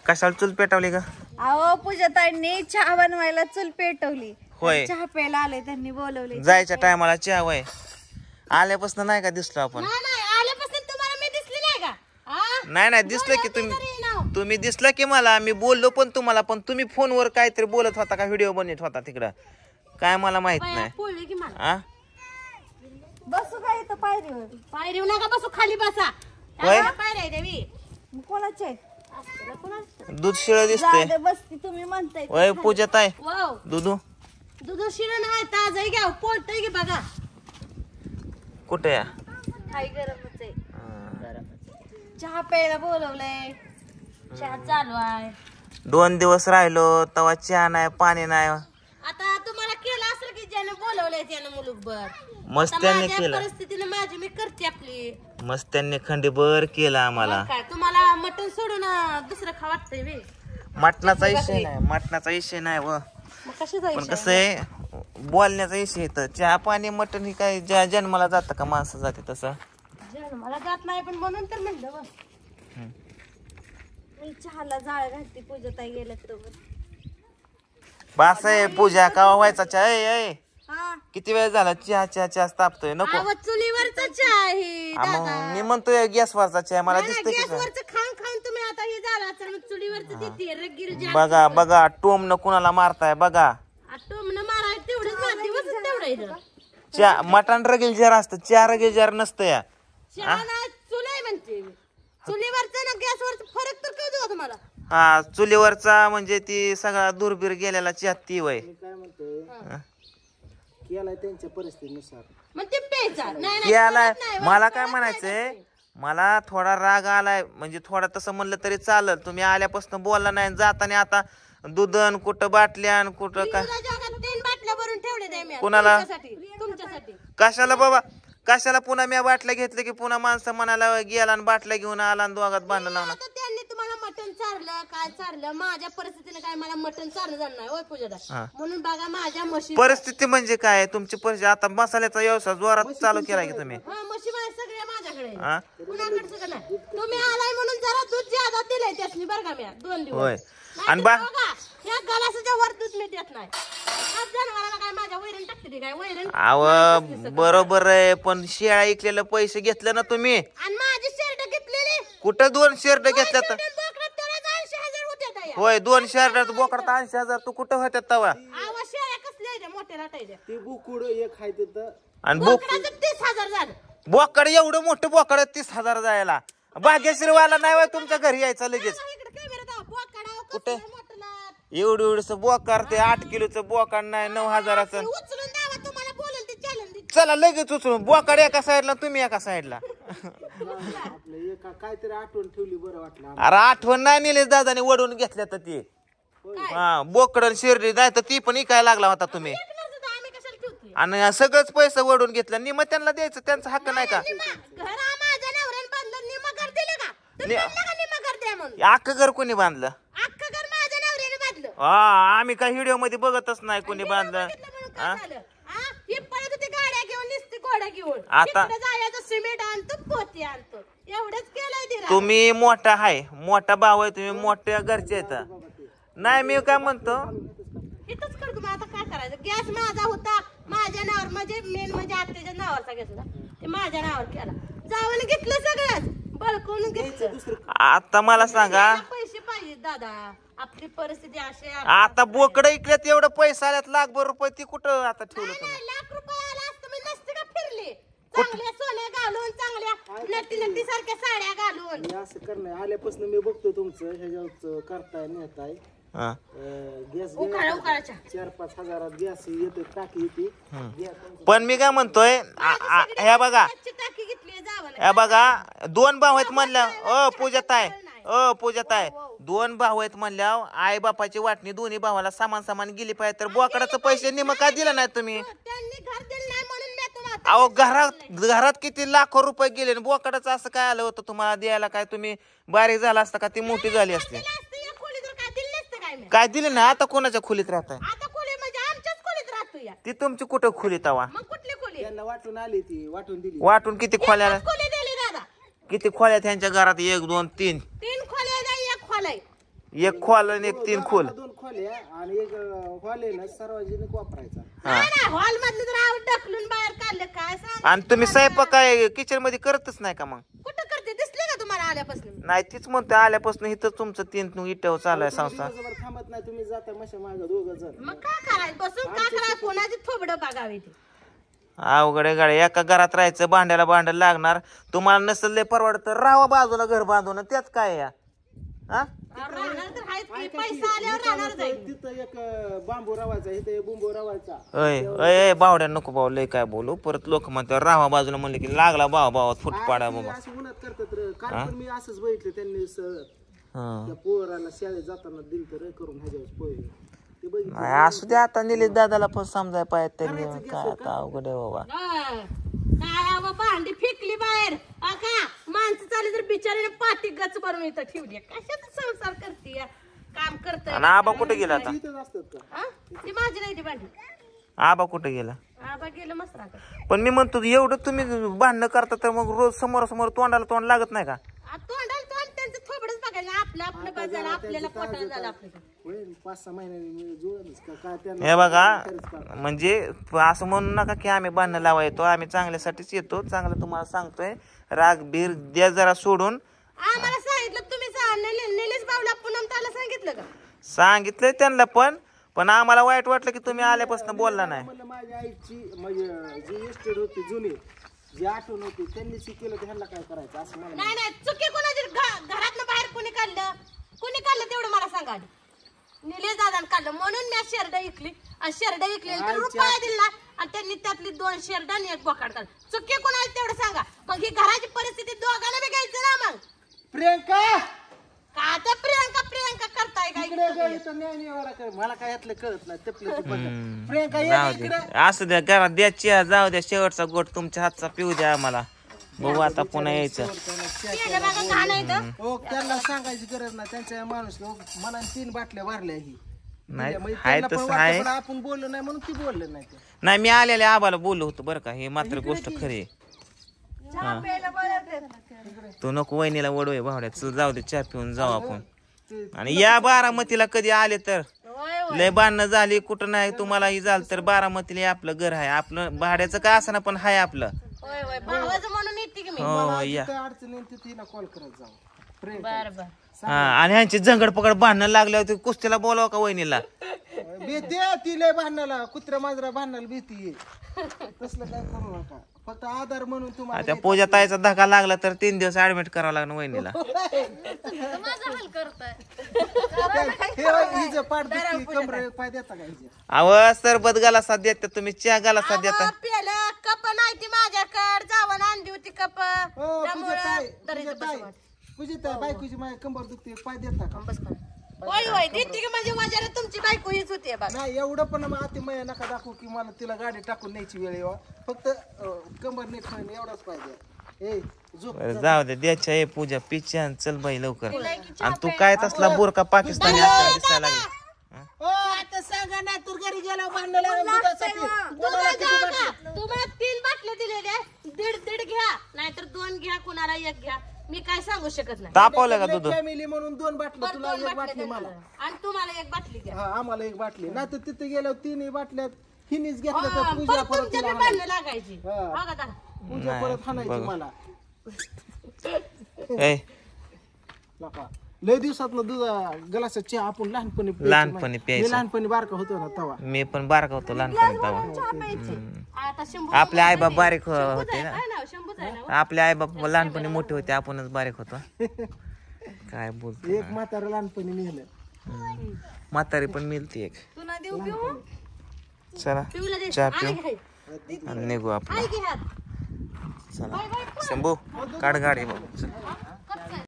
कशाला चूल पेटवली का? अहो पूजाताईंनी चहा बनवायला चूल पेटवली. होय. चहा प्यायला आले, त्यांनी बोलवले. जायच्या टायमाला चहा वय आल्यापासून नाही का दिसलो आपण? आल्यापासून तुम्हाला मी दिसली नाही का? नाही दिसलं की तुम्ही दिसलं की मला. मी बोललो पण तुम्हाला, पण तुम्ही फोनवर काहीतरी बोलत होता का व्हिडिओ बनवत होता तिकडं, काय मला माहित नाही. बसू काय इथं पायरीवर? पायरीव नका बसू, खाली बसा. होय. पायऱ्या देवी कोणाचे दूध शिळ दिसतंय. बसती तुम्ही म्हणताय. होय पूजात आहे वाव दुधू. दूध शिरण आहे, ताज आहे, घ्या पोळतय की बघा. कुठे या? हाय गरमच आहे. चहा प्यायला बोलवलंय. चहा चालू आहे. 2 दिवस राहिलो तवा चहा नाही, पाणी नाही. आता तुम्हाला केलं असेल की ज्याने बोलवलंय त्यानं मुलुकभर. मस्त त्यांनी केलं. परिस्थितीने माझी मी करते आपली. मस्त त्यांनी खंडीभर केलं आम्हाला. काय तुम्हाला मटण सोडून दुसरं खा वाटतंय बे? मटणाचा विषय नाही, मटणाचा विषय नाही व. मग कशाचा पण कसं आहे बोलण्याचा विषय येतं. चहा पाणी मटण ही काय ज्या जन्माला जातं का माणसं जाते तसं? मला जात नाही, पण म्हणून तर म्हणलं बघ. मी चहाला जाळ घालते. पूजाताई गेल्या तर बास आहे पूजा का व्हायचा चहा? ए हा किती वेळ झाला चहा तापतोय नको. चुलीवरचा चहा आहे मग मी म्हणतोय गॅसवरचा चहा मला दिसतोय की गॅसवरचं खाऊन खाऊन तुम्ही आता हे झाला तर मग चुलीवरचं देते रगीर बघा बघा टोम न कुणाला मारताय बघा. टोमनं माराय तेवढंच मारते बस तेवढं. चहा मटण रगील जार असतं, चहा रगील जार नसतं या. चहा नाही चुल आहे म्हणते. चुलीवरचं ना गॅसवरचं फरक तर कळतो का तुम्हाला? हा चुलीवरचा म्हणजे ती सगळा दुर्बीर गेलेला चहा ती वय. काय म्हणतोय केलाय त्यांच्या परिस्थितीनुसार. मग ते प्यायचा नाही केलाय. मला काय म्हणायचंय, मला थोडा राग आलाय, म्हणजे थोडा तसं म्हणलं तरी चालल. तुम्ही आल्यापासून बोलला नाही, जाताना आता दुधन कुठं बाटल्यान कुठं काय 3 बाटल्या भरून ठेवले ते मी कुणाला? तुमच्यासाठी. कशाला बाबा, कशाला पुन्हा मी बाटल्या घेतलं की पुन्हा माणसं म्हणाला गेला आणि बाटल्या घेऊन आला आणि दोघात भांडण लावणार. आता त्यांनी तुम्हाला मटण चारलं काय चारलं, माझ्या परिस्थितीने काय मला मटण चारलं जाणार नाही. होय पूजादा, म्हणून बघा माझ्या म्हशी. परिस्थिती म्हणजे काय तुमची परिस्थिती? आता मसाल्याचा व्यवसाय जोरात चालू केला की तुम्ही? म्हशी सगळ्या माझ्याकडे, कुणाकडे सगळं नाही. तुम्ही आलाय म्हणून जरा दूध ज्यादा दिलंय त्यासनी बरं का मी 2 दिवस. होय. आणि या गलासाच्या वर दूध मी देत नाही. जनावराला काय माझ्या वैरण टाकते काय वैरण? अव बरोबर आहे, पण शेळ्या ऐकलेलं पैसे घेतलं ना तुम्ही? आणि माझी शर्ट घेतलेली कुठं 2 शर्ट घेतल्या तर? 80,000 होते. होय 2 शर्ट बोकडा 80,000. तू कुठं होत्या तवा? शेळ्या कसल्या मोठ्या राहत्या ते बुकुड एक आहे तिथं. आणि 30,000 झालं. बोकड एवढं मोठं बोकड 30,000 जायला. भाग्यश्रीवाला नाही तुमच्या घरी यायचं लगेच? कुठे एवढं एवढंच बोकार, ते 8 किलोचं बोकाड नाही 9,000चं. उचलून द्यावा तुम्हाला बोलेल ते चॅलेंज. चला लगेच उचलून. बोकाड एका साईडला, तुम्ही एका साईडला. आपलं एका काहीतरी आठवण ठेवली बरं वाटलं. अरे आठवण नाही नेलीस दादाने वडून घेतल्या तर ती. हा बोकड शिर्डी नाही तर ती पण इकायला लागला होता तुम्ही. आम्ही कशाला ठेवतोय? आणि सगळंच पैसे वडून घेतलं. निम त्यांना द्यायचं, त्यांचा हक्क नाही का? घरा माझ्या नवऱ्याने बांधलं, निम्मा घर दिलं का? तुम्ही म्हणलं का निम्मा घर द्या म्हणून? अख्खं घर कोणी बांधलं? अख्खं घर माझ्या नवऱ्याने बांधलं. हा आम्ही काय व्हिडिओ मध्ये बघतच नाही कोणी बांधलं. हे पळत होते गाड्या घेऊन, नुसते घोड्या घेऊन. आता इकडे जायचं सिमेंट आणतो, पोती आणतो, एवढंच केलंय दिरा. तुम्ही मोठा आहे, मोठा भाऊ आहे, तुम्ही मोठ्या घरचे आहेत. नाही मी काय म्हणतो, इथंच करतो. मग आता काय करायचं? गॅस माझा होता, माझ्या नावावर, म्हणजे मेन म्हणजे आत्याच्या नावावरचा गॅस होता, ते माझ्या नावावर केला. जाऊन घेतलं सगळं, बळकून घेतलं. आता मला सांगा, पैसे पाहिजे दादा, आपली परिस्थिती अशी. आता बोकडं इकल्यात एवढं पैसा आल्यात लाखभर रुपये, ती कुठं आता ठेवलं तुम्ही? लाख रुपये आला असतं मी नसते का फिरले, चांगल्या सोन्या घालून, चांगल्या नटी सारख्या साड्या घालून. असं करणं आल्यापासून मी बघतो तुमचं ह्याच्यावर करताय नेताय. गॅस 4-5 हजारात गॅस येते, टाकी येते. पण मी काय म्हणतोय, ह्या बघा, टाकी घेतली जावं. ह्या बघा 2 भाऊ आहेत म्हणल्या. पूजात आहे, पूजात आहे. 2 भाऊ आहेत म्हणल्या, आई बापाची वाटणी दोन्ही भावाला समान समान गेली पाहिजे. तर बोकडाचं पैसे निम का दिलं नाही तुम्ही? त्यांनी घर दिलं नाही म्हणून मी तुम्हाला. अहो घरात किती लाखो रुपये गेले, बोकडाचं असं काय आलं होतं तुम्हाला द्यायला? काय तुम्ही बारीक झाला असता का ती मोठी झाली असते? काय दिले ना? आता कोणाच्या खोलीत राहताय? आता खोली म्हणजे आमच्याच खोलीत राहतो या. ती तुमची कुठं खोली तवा? मग कुठली खोली? त्यांना वाटून आली, ती वाटून दिली. वाटून किती खोल्या? खोली दिली दादा. किती खोल्या त्यांच्या घरात? 1 2 3 3 खोल्या नाही, 1 खोल आहे. एक खोल आणि एक 3 खोल. 2 खोल्या आणि एक हॉल आहे ना सार्वजनिक वापरायचा. नाही हॉल मधलं तर आव ढकलून बाहेर काढलं काय सांग. आणि तुम्ही स्वयंपाक काय किचन मध्ये करतच नाही का मग? कुठं करते दिसले का तुम्हाला आल्यापासून? नाही तीच म्हणते आल्यापासून इथं तुमचं 3 इटाव चालू आहे संसार. दिवसभर थांबत नाही तुम्ही जाता मशा माग 2 जण. मग काय करायचं बसून काय करायचं कोणाची थोबडं बघावी ते. अवघड आहे गाडी. एका घरात राहायचं भांड्याला भांड लागणार. तुम्हाला नसेल लय परवडत तर राहा बाजूला घर बांधून. त्यात काय या हा राहणार तर आहेच की, पैसा आल्यावर राहणार जाईल. तिथं एक बांबू रवायचा इथं एक बुंबू रवायचा. अय अय बावड्या नको भाऊ लय काय बोलू. परत लोक म्हणतात राहा बाजूला म्हणले की लागला भावात फुट पाडा बाबा. असं उन्हात करतात रे. काल पण मी असंच बघितलं त्यांनी त्या पोराला शाळेत जाताना दिल तर करून ह्याच्यावर पोहे ते बघितलं. नाही असू दे आता निलेश दादाला पण समजाय पाहिजे त्यांनी. काय आता अवघड आहे बाबा. काय अहो भांडी फेकली बाहेर का माणसं चालली तर बिचारीने पाठी गच भरून इथं ठेवली. कशाचा संसार करते काम करत. आणि आबा कुठे गेला आता? इथंच असतात का? ती माझी नाही ती भांडी. आबा कुठे गेला? आबा गेलं मसराकडे. पण मी म्हणतो एवढं तुम्ही भांडणं करता तर मग रोज समोर तोंडाला तोंड लागत नाही का? तोंडाला तोंड त्यांचं थोबडच बघायला. आपलं बस झालं आपल्याला पटायला झालं आपलं. होईल 5-6 महिन्यांनी जुळेलच का काय त्यांना. हे बघा म्हणजे असं म्हणू नका की आम्ही भांडणं लावा येतो. आम्ही चांगल्यासाठीच येतो. चांगलं तुम्हाला सांगतोय. राग बीर द्या जरा सोडून. आम्हाला सांगितलं तुम्ही निलेश बाबूला पुन्हा त्याला सांगितलं का? सांगितलंय त्यांना पण आम्हाला वाईट वाटलं की तुम्ही आल्यापासून बोलला नाही. म्हणलं माझ्या आईची म्हणजे जी इस्टेट होती जुनी जी आठवण होती त्यांनी केलं तर ह्यांना काय करायचं असं मला. नाही चुकी कोणाची घरातनं बाहेर कोणी काढलं तेवढं मला सांगा. निलेश दादानं काढलं म्हणून मी शेरड इकली आणि शेरड इकली तर रुपया दिला आणि त्यांनी त्यातली 2 शेरड आणि 1 बोकाड काढलं. चुकी कोणाला तेवढं सांगा. मग ही घराची परिस्थिती दोघांना बी घ्यायचं ना. मग प्रियंका का तर प्रियंका करताय काय? मला काय यातलं कळत नाही. प्रियंका जाऊ दे असू द्या घरात द्या चिया जाऊ द्या. शेवटचा गोट तुमच्या हातचा पिऊ द्या आम्हाला. बघू आता पुन्हा यायचं. हो त्यांना सांगायची गरज नाही. त्यांच्या माणूस मनाने 3 बाटल्या भरल्या ही नाही हाय तसं आहे. आपण बोललो नाही म्हणून ती बोललं नाही. नाही मी आलेल्या आबाला बोललो होतो बरं का. हे मात्र गोष्ट खरी आहे. तू नको वहिनीला वडवय भावड्या. चल जाऊ दे चहा पिऊन जाऊ आपण. आणि या बारामतीला कधी आले तर लय बांधणं झाली कुठं नाही तुम्हाला ही झालं तर बारामतीला आपलं घर आहे. आपलं भाड्याचं काय असं पण हाय आपलं. म्हणून येते की मी. हो या अडचणी तिला कॉल करत जाऊ. बर हा आणि ह्यांची झंगड पकड बांधणं लागल्यावर कुस्तीला बोलावं का वहिनीला? भीती ती लय भांडणाला कुत्र्या मांजरा भांडणाला भीती. तसलं काय करू नका. फक्त आधार म्हणून तुम्हाला त्या पूजा ताईचा धक्का लागला तर 3 दिवस ऍडमिट करावं लागणार वहिनीला. पाय देता का हिचे? अव सरबत गाला साथ देता तुम्ही चहा गाला साथ देता. पेलं कप नाही ती माझ्याकडे जावं आणली होती कप. हो, त्यामुळे पूजिता बायकोची माझ्या कंबर दुखते पाय देता का? होय देते की म्हणजे माझ्याला तुमची बायको हीच होती बघ. नाही एवढं पण मग आती माया नका दाखवू की मला तिला गाडी टाकून न्यायची वेळ येवा. फक्त कंबर नीट होईन एवढाच पाहिजे. ए झोप जाऊ दे द्याच्या ए पूजा पिच्छान चल बाई लवकर. आणि तू काय तसला बुरका पाकिस्तानी असला दिसायला लागला. आता सांगा ना तू घरी गेला भांडला तुम्हाला 3 बाटल्या दिलेल्या. 1.5 घ्या नाहीतर 2 घ्या कुणाला 1 घ्या. मी काय सांगू शकत नाही. तापवलं का दूध? फॅमिली म्हणून 2 बाटल्या तुला 1 बाटली मला आणि तुम्हाला 1 बाटली घ्या. आम्हाला 1 बाटली नाही तर तिथे गेल्यावर 3 बाटल्यात हिनीच घेतलं तर पूजा परत परत तुमच्या तिला बी भांडणं लागायची. हा. बघा दादा. पूजा परत हाणायची मला. ए नका लय दिवसात दूध गलासात चहा आपण लहानपणी लहानपणी प्यायचं. लहानपणी बारका होतो ना तवा. मी पण बारका होतो लहानपणी तेव्हा. आता शंभू आपले आई बाप बारीक होते ना. काय नाव शंभूच आहे ना. आपले आई बाप लहानपणी मोठे होते आपणच बारीक होतो. काय बोलतो एक म्हातारा लहानपणी नेलं. म्हातारी पण मिळते एक. तुला देऊ पिऊ. चला पिऊला दे. चहा आणि पिऊ घे. आणि निघू आपण. आई घे हात. चला शंभू काढ गाडी बाबा.